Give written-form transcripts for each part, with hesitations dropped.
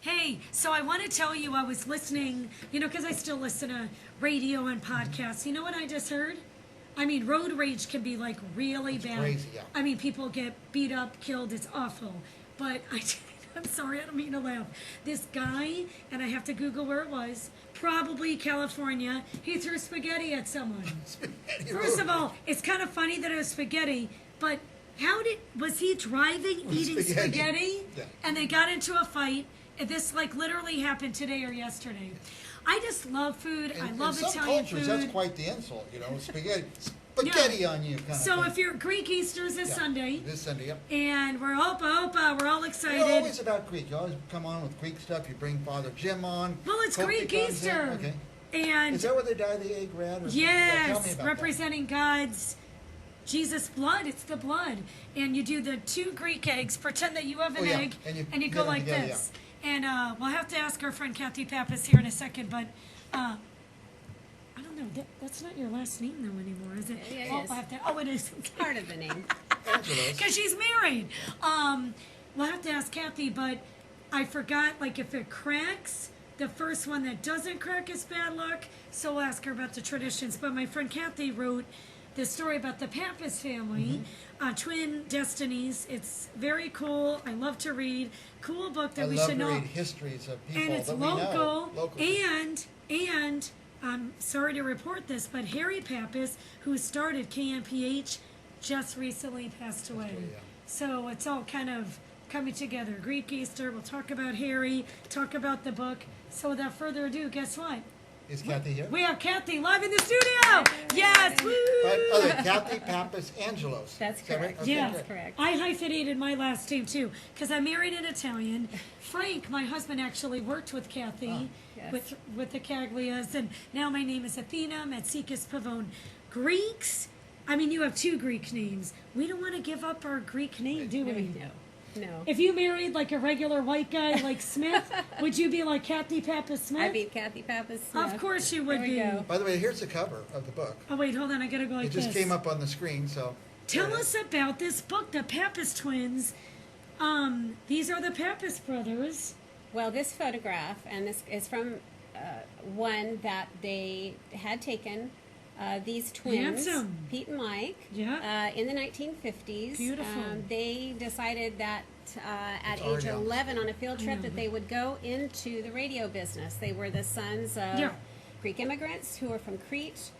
Hey, so I want to tell you I was listening, because I still listen to radio and podcasts. You know what I just heard? I mean, road rage can be like really It's bad. crazy, yeah. I mean, people get beat up, killed. It's awful. But I'm sorry, I don't mean to laugh. This guy, and I have to Google where it was, probably California, he threw spaghetti at someone. Spaghetti First road of all, it's kind of funny that it was spaghetti, but was he driving, eating spaghetti? Yeah. And they got into a fight. And this like literally happened today or yesterday. I just love food. I love in some Italian cultures, food. that's quite the insult, spaghetti on you, kind So of if you're Greek Easter is this Sunday. This Sunday, yep. And we're opa, we're all excited. You're always about Greek. You always come on with Greek stuff. You bring Father Jim on. Well, it's Kofi Greek comes in. Easter. Okay. And Is that where they dye the egg red? Or something? Yeah, tell me yes, about representing God's Jesus' blood. It's the blood. And you do the 2 Greek eggs. Pretend that you have an egg, and you go like together, this. And we'll have to ask our friend Kathy Pappas here in a second, but I don't know. That's not your last name, though, anymore, is it? Yeah, it is. It is. It's part of the name. Angelos. Because she's married. We'll have to ask Kathy, but I forgot, like, if it cracks, the first one that doesn't crack is bad luck, so we'll ask her about the traditions. But my friend Kathy wrote this story about the Pappas family, twin destinies. It's very cool. I love to read. Cool book that we should know. I love to read histories of people And it's that we local. know. And I'm sorry to report this, but Harry Pappas, who started KMPH, just recently passed away. Yeah. So it's all kind of coming together. Greek Easter. We'll talk about Harry. Talk about the book. So without further ado, guess what? Is Kathy here? We have Kathy live in the studio. Yes. Woo! Right. Kathy Pappas Angelos. That's Is that right? correct. Okay, Yeah, good. correct. I hyphenated my last name too because I married an Italian. Frank, my husband, actually worked with Kathy, Yes. with the Caglias, and now my name is Athena Matsikis Pavone. Greeks, I mean, you have 2 Greek names. We don't want to give up our Greek name, do we? No. If you married like a regular white guy like Smith, would you be like Kathy Pappas Smith? I'd be Kathy Pappas Smith. Of course you would There we be. go. By the way, here's the cover of the book. Oh wait, hold on, I gotta go like It just this. came up on the screen, so. Tell us about this book, the Pappas twins. These are the Pappas brothers. Well, this photograph, and this is from one that they had taken. These twins, Handsome. Pete and Mike, Yeah. in the 1950s. Beautiful. They decided that at It's age already on. 11 on a field I trip know. that they would go into the radio business. They were the sons of Yeah. Greek immigrants who were from Crete.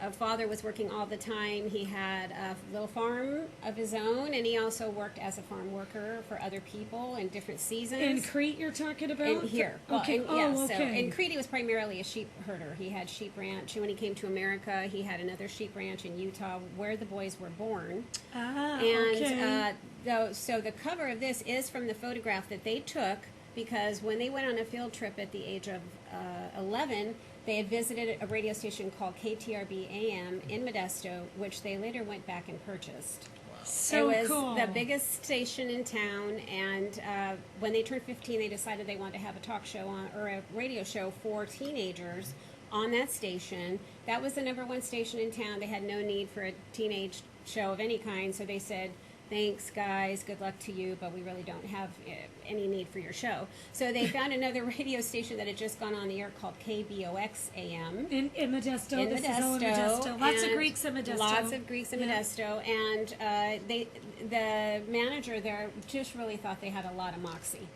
A father was working all the time. He had a little farm of his own, and he also worked as a farm worker for other people in different seasons. In Crete, you're talking about? In here. Well, Okay. So okay. in Crete, he was primarily a sheep herder. He had sheep ranch. When he came to America, he had another sheep ranch in Utah, where the boys were born. Okay. So the cover of this is from the photograph that they took, because when they went on a field trip at the age of 11, they had visited a radio station called KTRB AM in Modesto, which they later went back and purchased. So it was cool. the biggest station in town, and when they turned 15, they decided they wanted to have a talk show or a radio show for teenagers on that station. That was the #1 station in town. They had no need for a teenage show of any kind, so they said, "Thanks, guys. Good luck to you, but we really don't have any need for your show." So they found another radio station that had just gone on the air called KBOX AM. In Modesto. In This Modesto, is all in Modesto. Lots of and Greeks in Modesto. Lots of Greeks in Modesto, and the manager there just really thought they had a lot of moxie.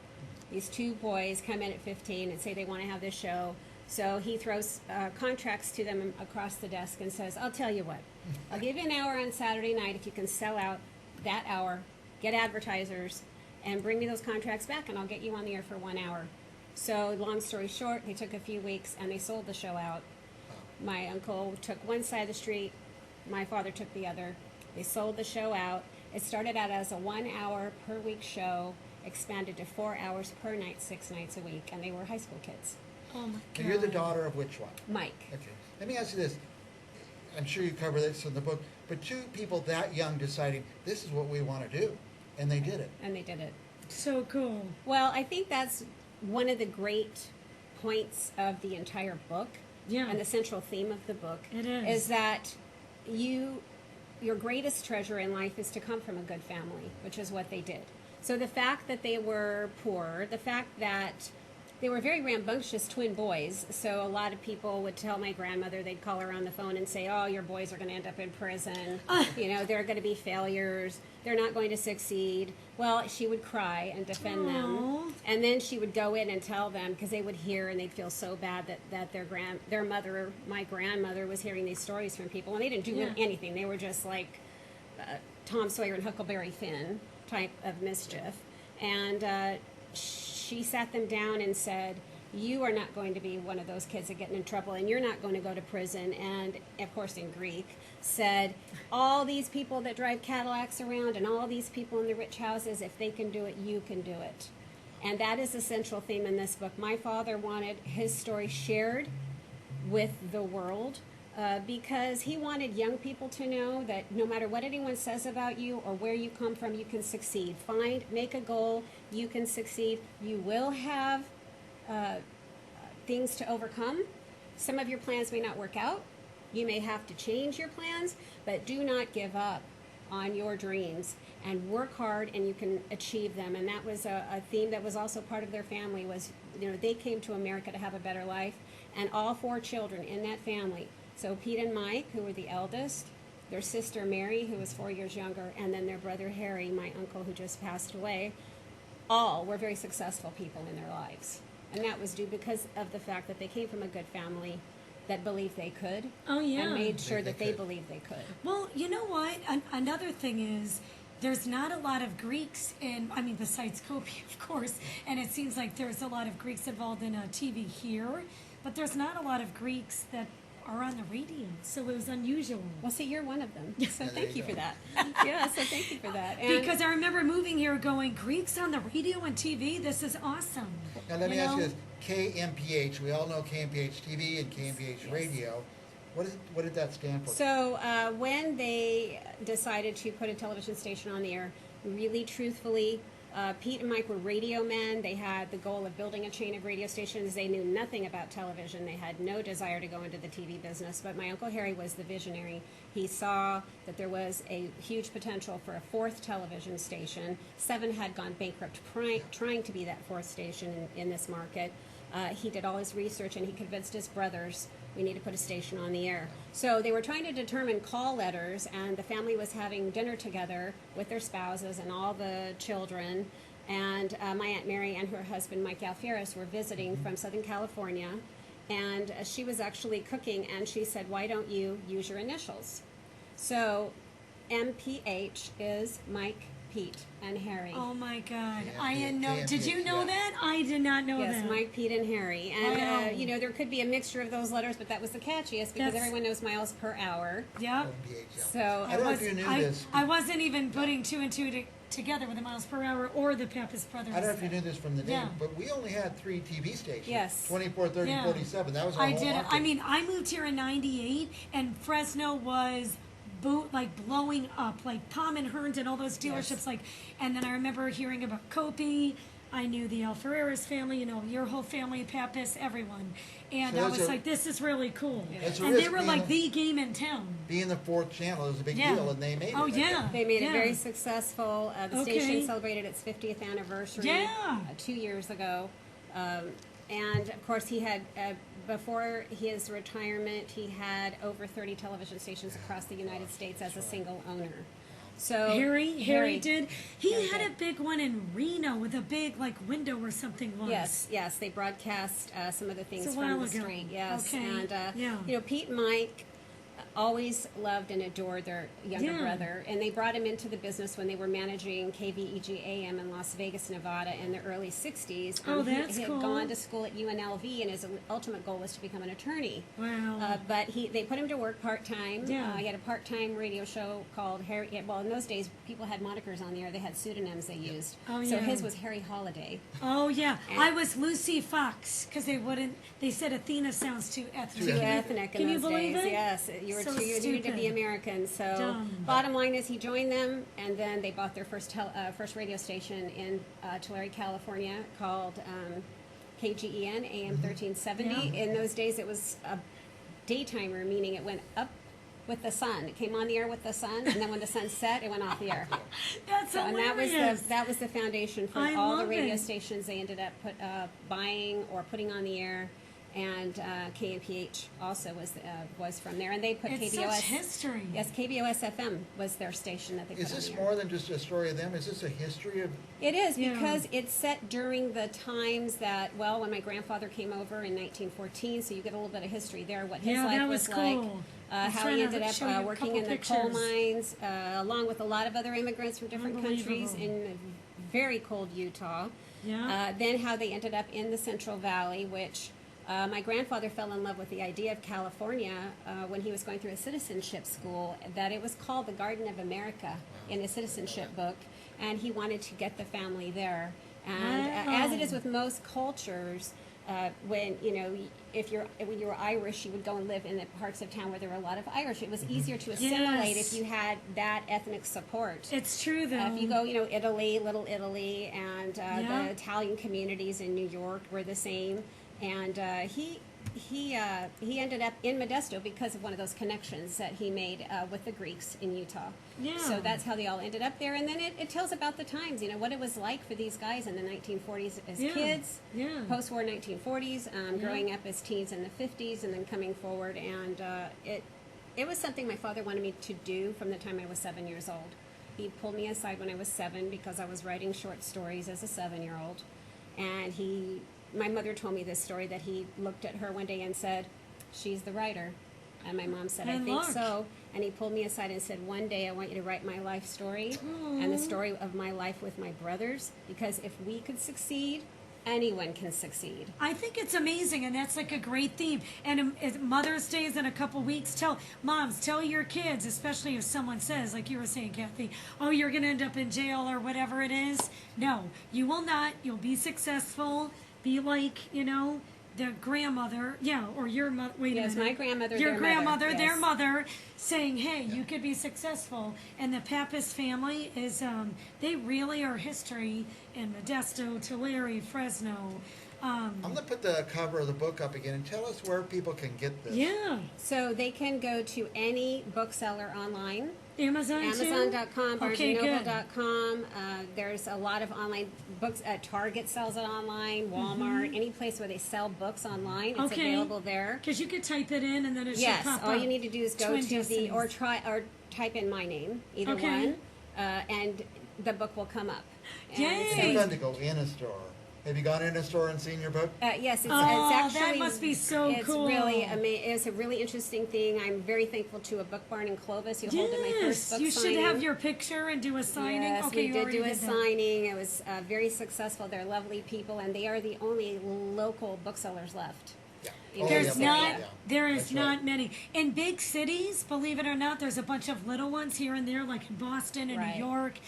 These 2 boys come in at 15 and say they want to have this show, so he throws contracts to them across the desk and says, "I'll tell you what, I'll give you an hour on Saturday night if you can sell out that hour, get advertisers, and bring me those contracts back, and I'll get you on the air for 1 hour." So long story short, they took a few weeks and they sold the show out. My uncle took one side of the street, my father took the other. They sold the show out. It started out as a 1 hour per week show, expanded to 4 hours per night, 6 nights a week, and they were high school kids. Oh my God. And you're the daughter of which one? Mike. Okay. Let me ask you this. I'm sure you cover this in the book, but 2 people that young deciding this is what we want to do, and they did it. And they did it. So cool. Well, I think that's one of the great points of the entire book, Yeah. and the central theme of the book It is. that your greatest treasure in life is to come from a good family, which is what they did. So the fact that they were poor, the fact that they were very rambunctious twin boys. So a lot of people would tell my grandmother, they'd call her on the phone and say, "Oh, your boys are going to end up in prison. You know, they're going to be failures. They're not going to succeed." Well, she would cry and defend them, and then she would go in and tell them, because they would hear and they'd feel so bad that their mother, my grandmother, was hearing these stories from people, and they didn't do anything. They were just like Tom Sawyer and Huckleberry Finn type of mischief, and she sat them down and said, "You are not going to be one of those kids that get in trouble, and you're not going to go to prison." And of course, in Greek, said, "All these people that drive Cadillacs around and all these people in the rich houses, if they can do it, you can do it." And that is the central theme in this book. My father wanted his story shared with the world because he wanted young people to know that no matter what anyone says about you or where you come from, you can succeed. Make a goal, you can succeed. You will have things to overcome. Some of your plans may not work out. You may have to change your plans, but do not give up on your dreams and work hard, and you can achieve them. And that was a theme that was also part of their family. Was, you know, they came to America to have a better life, and all 4 children in that family. So Pete and Mike, who were the eldest, their sister Mary, who was 4 years younger, and then their brother Harry, my uncle, who just passed away, all were very successful people in their lives. And that was due because of the fact that they came from a good family that believed they could. Oh, yeah. And made sure that they could. believed they could. Well, you know what? Another thing is, there's not a lot of Greeks besides Kopi, of course, and it seems like there's a lot of Greeks involved in TV here, but there's not a lot of Greeks that are on the radio, so it was unusual. Well, see, you're one of them, so Yeah, there thank you you for go. that. Yeah, so thank you for that. And Because I remember moving here going, Greeks on the radio and TV? This is awesome. Now let me ask you know? this: KMPH. We all know KMPH TV and KMPH Yes. Radio. What did that stand for? So when they decided to put a television station on the air, really truthfully, Pete and Mike were radio men. They had the goal of building a chain of radio stations. They knew nothing about television. They had no desire to go into the TV business. But my Uncle Harry was the visionary. He saw that there was a huge potential for a 4th television station. 7 had gone bankrupt trying to be that 4th station in this market. He did all his research, and he convinced his brothers, we need to put a station on the air. So they were trying to determine call letters, and the family was having dinner together with their spouses and all the children. And my Aunt Mary and her husband, Mike Alferis, were visiting from Southern California. And she was actually cooking, and she said, "Why don't you use your initials?" So MPH is Mike, Pete, and Harry. Oh my God! Yeah, I didn't know. Did you KMPH, know yeah. that? I did not know Yes, that. Mike, Pete, and Harry. And, Wow. you know, there could be a mixture of those letters, but that was the catchiest because That's- everyone knows miles per hour. Yep. KMPH, yeah. So I don't know if you knew this. I wasn't even putting 2 and 2 together with the miles per hour or the Pappas brothers. I don't know if you knew this from the name, Yeah. but we only had 3 TV stations. Yes. 24, 30, Yeah. 47. That was our I whole did. market. I mean, I moved here in '98, and Fresno was blowing up, like Palm and Hearns and all those dealerships. Yes. And then I remember hearing about Kopi. I knew the Alfereras family, you know, your whole family, Pappas, everyone. And So I that's was a- like, this is really cool. That's a And they risk were being like a- the game in town. Being the 4th channel is a big Yeah. deal, and they made it. Oh, I yeah. think. they made it Yeah. very successful. The Okay. station celebrated its 50th anniversary Yeah. 2 years ago. And, of course, he had, before his retirement, he had over 30 television stations across the United States as a single owner. So Harry did. He Harry had did. a big one in Reno with a big window or something. Yes, they broadcast some of the things It's a from while the ago. street. Yes, Okay, and yeah. you know, Pete and Mike always loved and adored their younger Yeah. brother, and they brought him into the business when they were managing KVEG AM in Las Vegas, Nevada, in the early '60s. Oh, that's he had cool. gone to school at UNLV, and his ultimate goal was to become an attorney. Wow. But they put him to work part-time. Yeah. He had a part-time radio show called Harry. Well, in those days, people had monikers on the air. They had pseudonyms they used. Oh, So yeah. his was Harry Holiday. Oh yeah, And- I was Lucy Fox because they said Athena sounds too ethnic. Too ethnic Can in you those believe days. it? Yes, you were So too. You needed to be stupid. American. So, Dumb. bottom line is, he joined them, and then they bought their first radio station in Tulare, California, called KGEN AM 1370. Yeah. In those days, it was a daytimer, meaning it went up with the sun. It came on the air with the sun, and then when the sun set, it went off the air. That's And hilarious. that was the foundation for I all the love radio it. stations they ended up buying or putting on the air. And KMPH also was from there, and they put It's KBOS. such history. Yes, KBOS FM was their station that they put Is this on the air. more than just a story of them? Is this a history of? It is Yeah. because it's set during the times that, well, when my grandfather came over in 1914, so you get a little bit of history there, what his Yeah, life that was like, cool. I was how trying he to ended show you up a working couple in the coal pictures. mines, along with a lot of other immigrants from different countries Unbelievable. in very cold Utah. Yeah. Then how they ended up in the Central Valley, which my grandfather fell in love with the idea of California when he was going through a citizenship school, that it was called the Garden of America in a citizenship book, and he wanted to get the family there. And as it is with most cultures, when when you were Irish, you would go and live in the parts of town where there were a lot of Irish. It was easier to assimilate Yes. if you had that ethnic support. It's true, though. If you go, Italy, Little Italy, and Yeah. the Italian communities in New York were the same. And he ended up in Modesto because of one of those connections that he made with the Greeks in Utah. Yeah. So that's how they all ended up there. And then it tells about the times, what it was like for these guys in the 1940s as Yeah. kids, Yeah. post-war 1940s, growing up as teens in the 50s, and then coming forward. And it was something my father wanted me to do from the time I was 7 years old. He pulled me aside when I was 7 because I was writing short stories as a 7-year-old. And my mother told me this story that he looked at her one day and said, "She's the writer." And my mom said, "I And think look. so." And he pulled me aside and said, "One day I want you to write my life story and the story of my life with my brothers, because if we could succeed, anyone can succeed." I think it's amazing, and that's like a great theme. And Mother's Day is in a couple weeks. Tell your kids, especially if someone says, like you were saying, Kathy, "Oh, you're going to end up in jail," or whatever it is. No, you will not. You'll be successful. Be like, the grandmother, or your mother. Wait Yes, a minute. my grandmother, your their grandmother, mother, their yes. mother, saying, "Hey, you could be successful." And the Pappas family is, they really are history in Modesto, Tulare, Fresno. I'm going to put the cover of the book up again and tell us where people can get this. Yeah, So they can go to any bookseller online. Amazon too? Amazon.com, Okay, good. BarnesandNoble.com. There's a lot of online books. Target sells it online. Walmart, any place where they sell books online, it's Okay. available there. Because you could type it in and then it Yes, should pop all up. you need to do is go Twin to Destinies. or type in my name, either Okay. one, and the book will come up. And Yay. It's so- fun to go in a store. Have you gone in a store and seen your book? yes, it's Oh, actually that must be so it's cool. really it's a really interesting thing. I'm very thankful to a book barn in Clovis who holded my first book You signing. should have your picture and do a signing. Yes, Okay, we you did already do a did that. signing. It was very successful. They're lovely people, and they are the only local booksellers left. Yeah. There's There's yeah, not. yeah. There is That's not right. many in big cities. Believe it or not, there's a bunch of little ones here and there, like in Boston and Right. New York.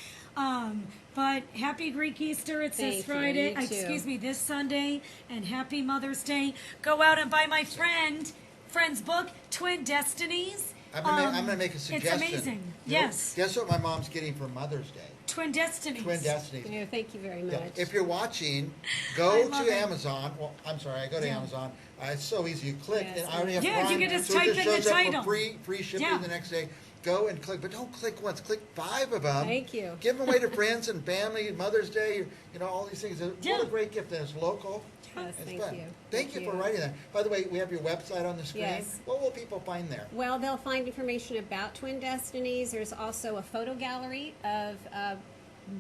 But happy Greek Easter! It's Thank this you. Friday. You too. Excuse me, this Sunday, and happy Mother's Day. Go out and buy my friend's book, Twin Destinies. I'm gonna make a suggestion. It's amazing. You know, Yes, Guess what my mom's getting for Mother's Day? Twin Destinies. Twin Destinies. Yeah, thank you very much. Yeah, if you're watching, I go love to it. Amazon. Well, I'm sorry, I go to Yeah. Amazon. It's so easy. You click, Yes. and I already have Yeah, you Prime, can just so it type just in the shows up title. for free shipping Yeah. the next day. Go and click, but don't click once. Click 5 of them. Thank you. Give them away to friends and family. Mother's Day, all these things. Yeah. What a great gift, and it's local. Yes, It's thank fun. you. Thank you for writing that. By the way, we have your website on the screen. Yes. What will people find there? Well, they'll find information about Twin Destinies. There's also a photo gallery of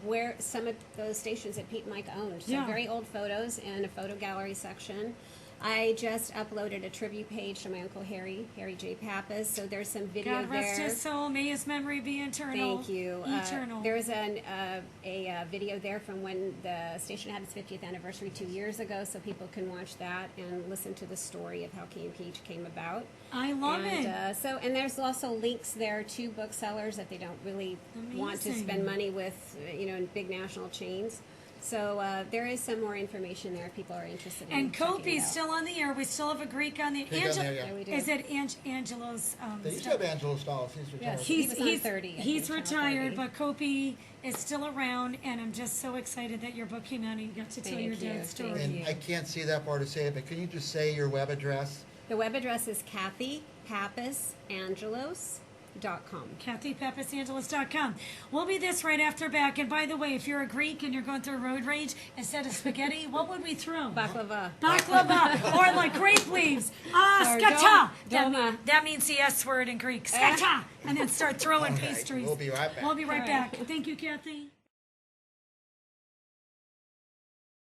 where some of those stations that Pete and Mike owned. So Yeah. very old photos in a photo gallery section. I just uploaded a tribute page to my Uncle Harry J. Pappas. So there's some video God rest there. his soul. May his memory be eternal. Thank you. Eternal. There's a video there from when the station had its 50th anniversary 2 years ago, so people can watch that and listen to the story of how KMPH came about. I love it. And there's also links there to booksellers that they don't really want to Amazing. spend money with, in big national chains. So there is some more information there if people are interested in And checking it Kopi's out. still on the air. We still have a Greek on the Greek on there, yeah. Yeah, we do. Is it Angelos? They used to stuff? have Angelos Dolls. He's retired. Yes. He was on 30, I He's think, retired, Channel but Kopi is still around, and I'm just so excited that your book came out and you got to tell Thank your you, dad's story. thank And you. I can't see that part to say it, but can you just say your web address? The web address is Kathy Pappas Angelos KathyPappasangelos.com. We'll be this right after back. And by the way, if you're a Greek and you're going through road rage, instead of spaghetti, what would we throw? Baklava. Baklava. Or like grape leaves. Or Skata. doma. That means the S word in Greek. Skata. And then start throwing All right, pastries. we'll be right back. We'll be right back. Thank you, Kathy.